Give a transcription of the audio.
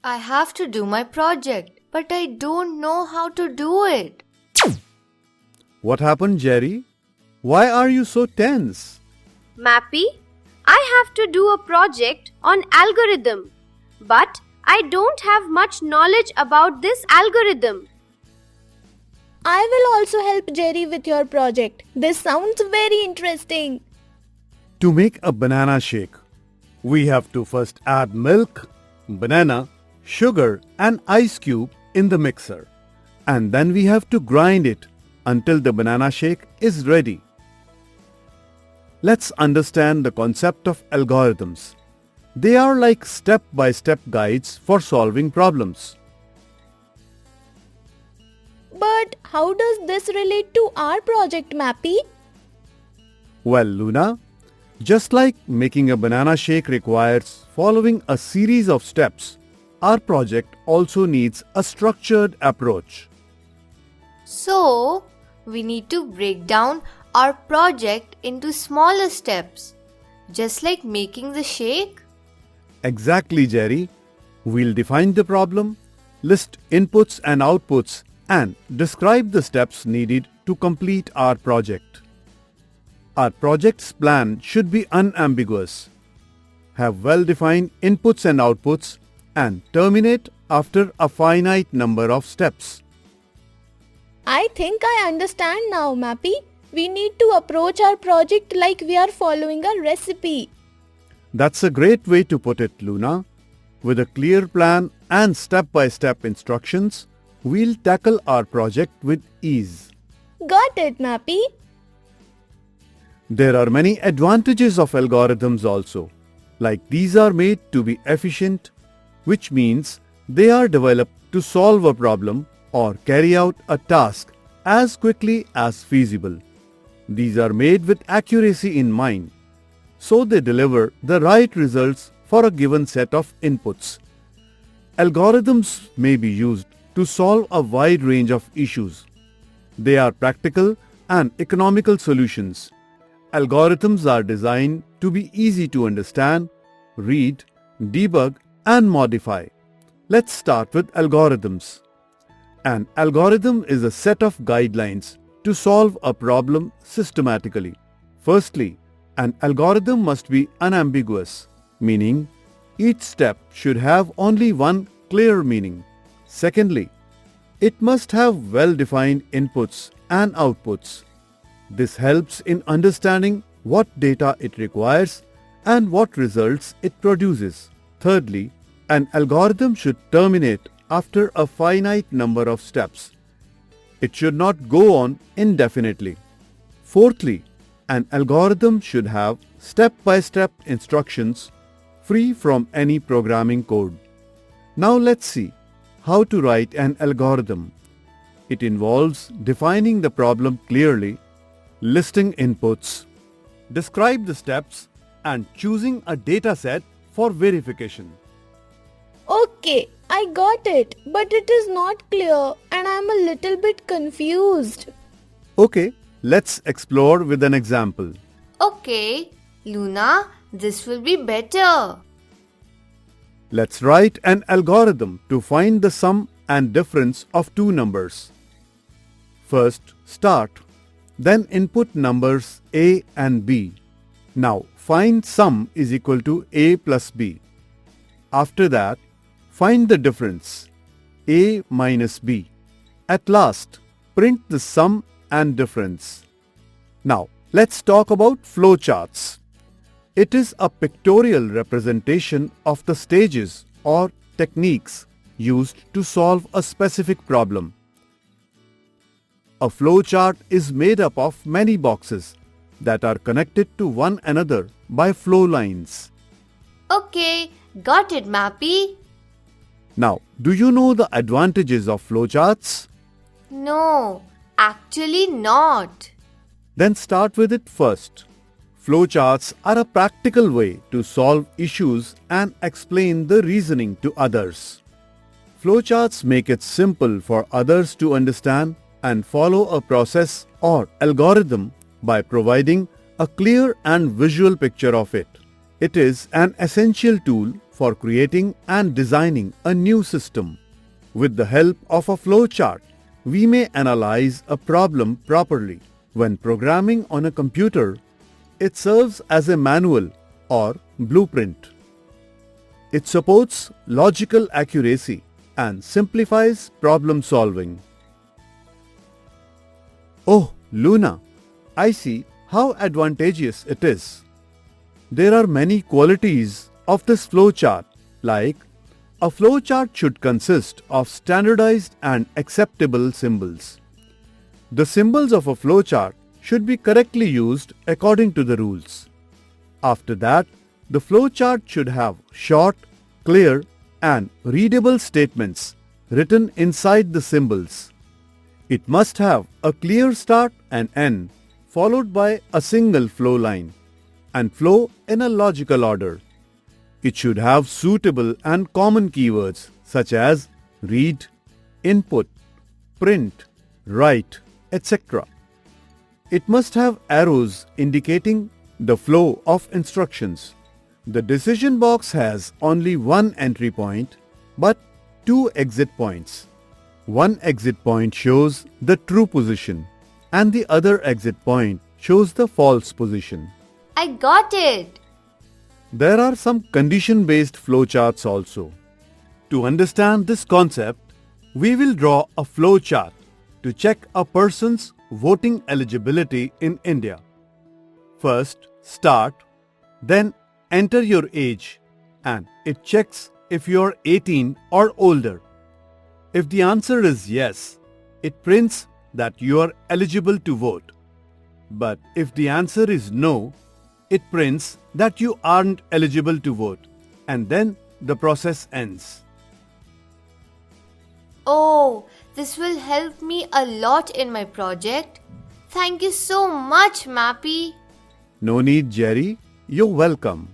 I have to do my project, but I don't know how to do it. What happened, Jerry? Why are you so tense? Mappy, I have to do a project on algorithm, but I don't have much knowledge about this algorithm. I will also help Jerry with your project. This sounds very interesting. To make a banana shake, we have to first add milk, banana, sugar and ice cube in the mixer. And then we have to grind it until the banana shake is ready. Let's understand the concept of algorithms. They are like step-by-step guides for solving problems. But how does this relate to our project, Mappy? Well, Luna, just like making a banana shake requires following a series of steps, our project also needs a structured approach. So, we need to break down our project into smaller steps, just like making the shake. Exactly, Jerry. We'll define the problem, list inputs and outputs, and describe the steps needed to complete our project. Our project's plan should be unambiguous, have well-defined inputs and outputs, and terminate after a finite number of steps. I think I understand now, Mappy. We need to approach our project like we are following a recipe. That's a great way to put it, Luna. With a clear plan and step-by-step instructions, we'll tackle our project with ease. Got it, Mappy. There are many advantages of algorithms also, like these are made to be efficient, which means they are developed to solve a problem or carry out a task as quickly as feasible. These are made with accuracy in mind, so they deliver the right results for a given set of inputs. Algorithms may be used to solve a wide range of issues. They are practical and economical solutions. Algorithms are designed to be easy to understand, read, debug, and modify. Let's start with algorithms. An algorithm is a set of guidelines to solve a problem systematically. Firstly, an algorithm must be unambiguous, meaning each step should have only one clear meaning. Secondly, it must have well-defined inputs and outputs. This helps in understanding what data it requires and what results it produces. Thirdly, an algorithm should terminate after a finite number of steps. It should not go on indefinitely. Fourthly, an algorithm should have step-by-step instructions free from any programming code. Now let's see how to write an algorithm. It involves defining the problem clearly, listing inputs, describe the steps, and choosing a dataset for verification. Okay, I got it, but it is not clear and I am a little bit confused. Okay, let's explore with an example. Okay, Luna, this will be better. Let's write an algorithm to find the sum and difference of two numbers. First, start, then input numbers a and b. Now, find sum is equal to a plus b. After that, find the difference, a minus b. At last, print the sum and difference. Now, let's talk about flowcharts. It is a pictorial representation of the stages or techniques used to solve a specific problem. A flowchart is made up of many boxes that are connected to one another by flow lines. Okay, got it, Mappy. Now, do you know the advantages of flowcharts? No, actually not. Then start with it first. Flowcharts are a practical way to solve issues and explain the reasoning to others. Flowcharts make it simple for others to understand and follow a process or algorithm by providing a clear and visual picture of it. It is an essential tool for creating and designing a new system. With the help of a flowchart, we may analyze a problem properly. When programming on a computer, it serves as a manual or blueprint. It supports logical accuracy and simplifies problem solving. Oh, Luna, I see how advantageous it is. There are many qualities of this flowchart, like a flowchart should consist of standardized and acceptable symbols. The symbols of a flowchart should be correctly used according to the rules. After that, the flowchart should have short, clear, and readable statements written inside the symbols. It must have a clear start and end, followed by a single flow line, and flow in a logical order. It should have suitable and common keywords such as read, input, print, write, etc. It must have arrows indicating the flow of instructions. The decision box has only one entry point but two exit points. One exit point shows the true position and the other exit point shows the false position. I got it. There are some condition-based flowcharts also. To understand this concept, we will draw a flowchart to check a person's voting eligibility in India. First, start, then enter your age, and it checks if you are 18 or older. If the answer is yes, it prints that you are eligible to vote. But if the answer is no, it prints that you aren't eligible to vote, and then the process ends. Oh, this will help me a lot in my project. Thank you so much, Mappy. No need, Jerry. You're welcome.